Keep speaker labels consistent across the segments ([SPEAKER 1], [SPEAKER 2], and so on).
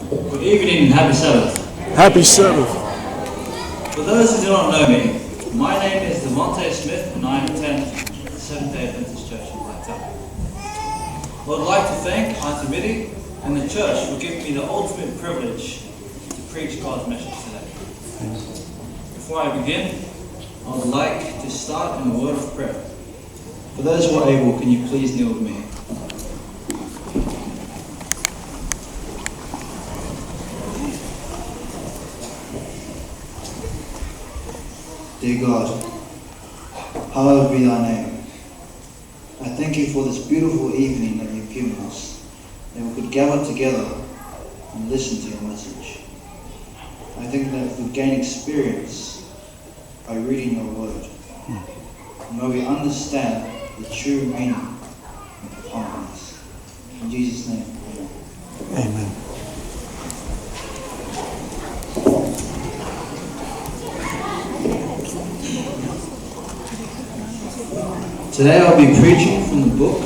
[SPEAKER 1] Good evening and happy Sabbath.
[SPEAKER 2] Happy Sabbath.
[SPEAKER 1] For those who do not know me, my name is Devante Smith and I attend the Seventh-day Adventist Church in Blacktown. I would like to thank Auntie Biddy and the church for giving me the ultimate privilege to preach God's message today. Before I begin, I would like to start in a word of prayer. For those who are able, can you please kneel with me? Dear God, hallowed be thy name. I thank you for this beautiful evening that you've given us, that we could gather together and listen to your message. I think that we gain experience by reading your word. And may we understand the true meaning of humbleness. In Jesus' name, amen.
[SPEAKER 2] Amen.
[SPEAKER 1] Today I'll be preaching from the book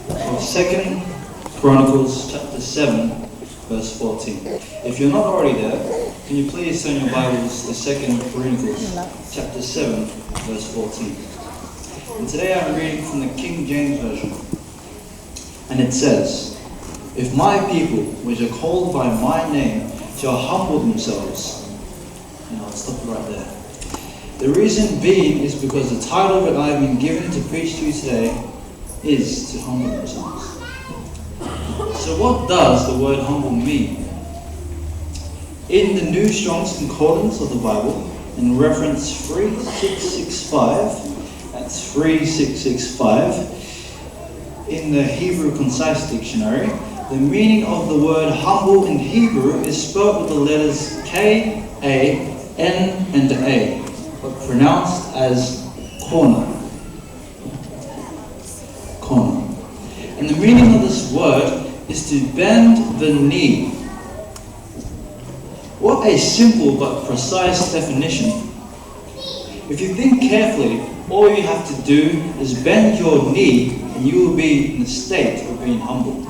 [SPEAKER 1] of 2 Chronicles chapter 7 verse 14. If you're not already there, can you please turn your Bibles to 2 Chronicles chapter 7 verse 14. And today I'm reading from the King James Version. And it says, "If my people, which are called by my name, shall humble themselves," and I'll stop it right there. The reason being is because the title that I have been given to preach to you today is to humble themselves. So what does the word humble mean? In the New Strong's Concordance of the Bible, in reference 3665, that's 3665, in the Hebrew Concise Dictionary, the meaning of the word humble in Hebrew is spelled with the letters K, A, N, and A, but pronounced as Kana. Kana. And the meaning of this word is to bend the knee. What a simple but precise definition. If you think carefully, all you have to do is bend your knee and you will be in a state of being humble.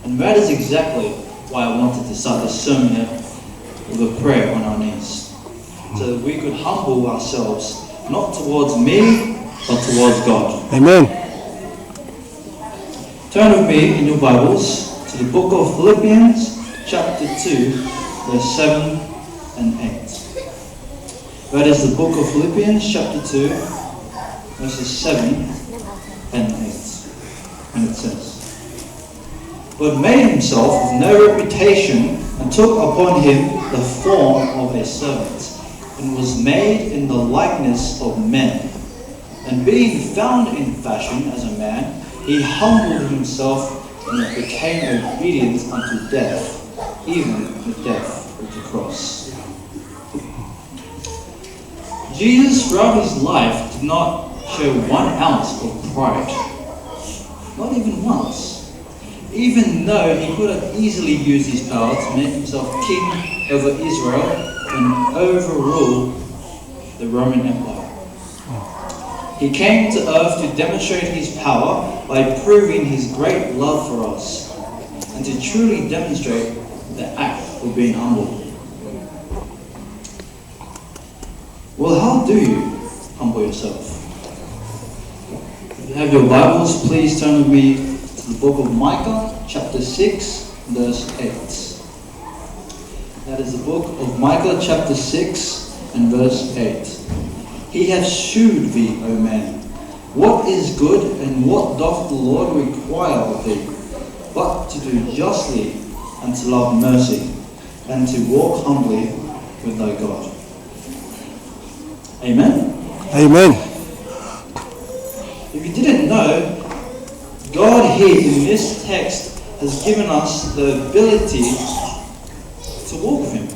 [SPEAKER 1] And that is exactly why I wanted to start this sermon with a prayer on our knees, so that we could humble ourselves, not towards me, but towards God.
[SPEAKER 2] Amen.
[SPEAKER 1] Turn with me in your Bibles to the book of Philippians, chapter 2, verse 7 and 8. That is the book of Philippians, chapter 2, verses 7 and 8. And it says, "But made himself of no reputation, and took upon him the form of a servant, and was made in the likeness of men. And being found in fashion as a man, he humbled himself and became obedient unto death, even the death of the cross." Jesus throughout his life did not show 1 ounce of pride. Not even once. Even though he could have easily used his power to make himself king over Israel and overrule the Roman Empire. He came to earth to demonstrate his power by proving his great love for us, and to truly demonstrate the act of being humble. Well, how do you humble yourself? If you have your Bibles, please turn with me to the book of Micah, chapter 6, verse 8. That is the book of Micah, chapter 6, and verse 8. "He hath shewed thee, O man, what is good, and what doth the Lord require of thee, but to do justly, and to love mercy, and to walk humbly with thy God." Amen?
[SPEAKER 2] Amen.
[SPEAKER 1] If you didn't know, God here in this text has given us the ability to walk with him.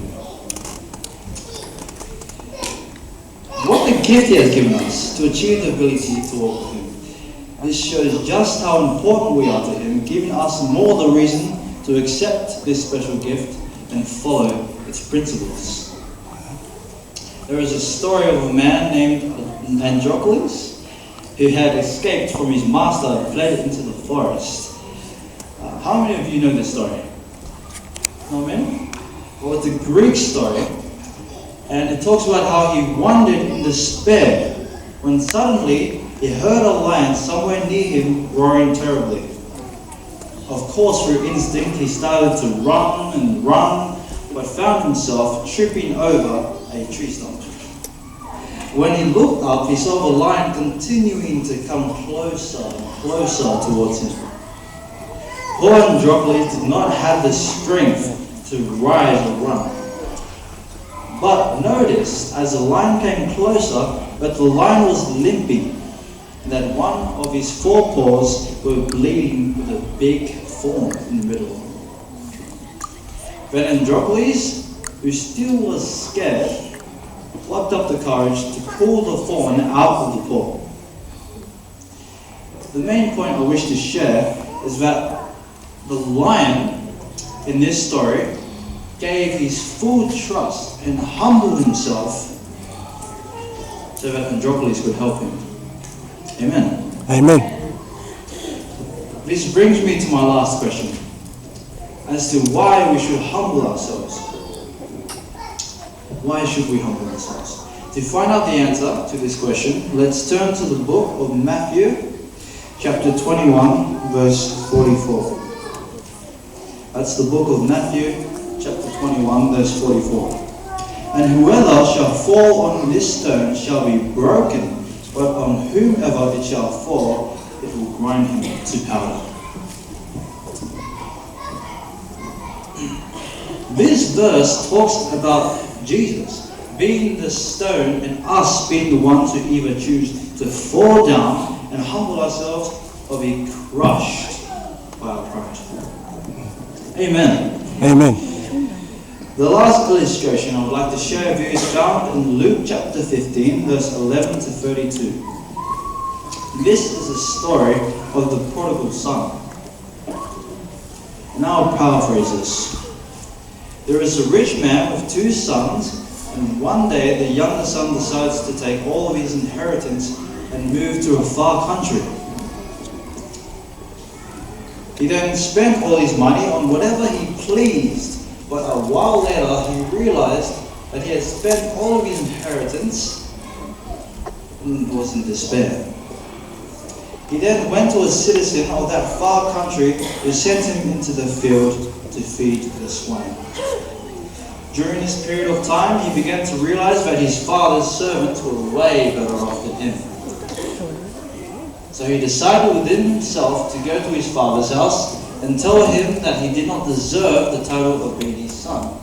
[SPEAKER 1] What a gift he has given us to achieve the ability to walk with him. This shows just how important we are to him, giving us more the reason to accept this special gift and follow its principles. There is a story of a man named Androcles who had escaped from his master and fled into the forest. How many of you know this story? No, men? Well, it's a Greek story, and it talks about how he wandered in despair when suddenly he heard a lion somewhere near him roaring terribly. Of course, through instinct, he started to run and run, but found himself tripping over a tree stump. When he looked up, he saw the lion continuing to come closer and closer towards him. Poor Androcles did not have the strength to rise or run. But notice, as the lion came closer, that the lion was limping, and that one of his forepaws were bleeding with a big thorn in the middle. Then Androcles, who still was scared, plucked up the courage to pull the thorn out of the paw. The main point I wish to share is that the lion in this story gave his full trust and humbled himself so that Androcles could help him. Amen.
[SPEAKER 2] Amen.
[SPEAKER 1] This brings me to my last question as to why we should humble ourselves. Why should we humble ourselves? To find out the answer to this question, let's turn to the book of Matthew, chapter 21, verse 44. That's the book of Matthew, chapter 21, verse 44. And whoever shall fall on this stone shall be broken, but on whomever it shall fall, it will grind him to powder. This verse talks about Jesus being the stone and us being the ones who either choose to fall down and humble ourselves or be crushed by our pride. Amen.
[SPEAKER 2] Amen.
[SPEAKER 1] The last illustration I would like to share with you is found in Luke chapter 15, verse 11 to 32. This is a story of the prodigal son. And I'll paraphrase this. There is a rich man with 2 sons, and one day the younger son decides to take all of his inheritance and move to a far country. He then spent all his money on whatever he pleased, but a while later he realized that he had spent all of his inheritance and was in despair. He then went to a citizen of that far country who sent him into the field to feed the swine. During this period of time, he began to realize that his father's servants were way better off than him. So he decided within himself to go to his father's house and tell him that he did not deserve the title of being his son.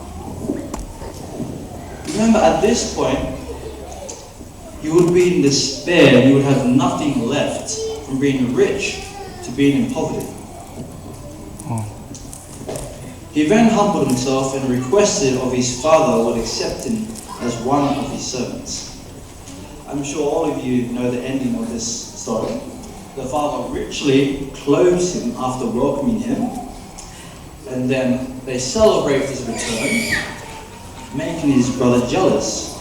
[SPEAKER 1] Remember, at this point, you would be in despair and you would have nothing left from being rich to being in poverty. He then humbled himself and requested of his father would accept him as one of his servants. I'm sure all of you know the ending of this story. The father richly clothes him after welcoming him, and then they celebrate his return, making his brother jealous.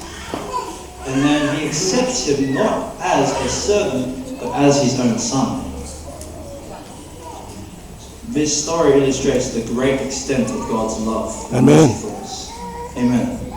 [SPEAKER 1] And then he accepts him not as a servant, but as his own son. This story illustrates the great extent of God's love and mercy for us. Amen.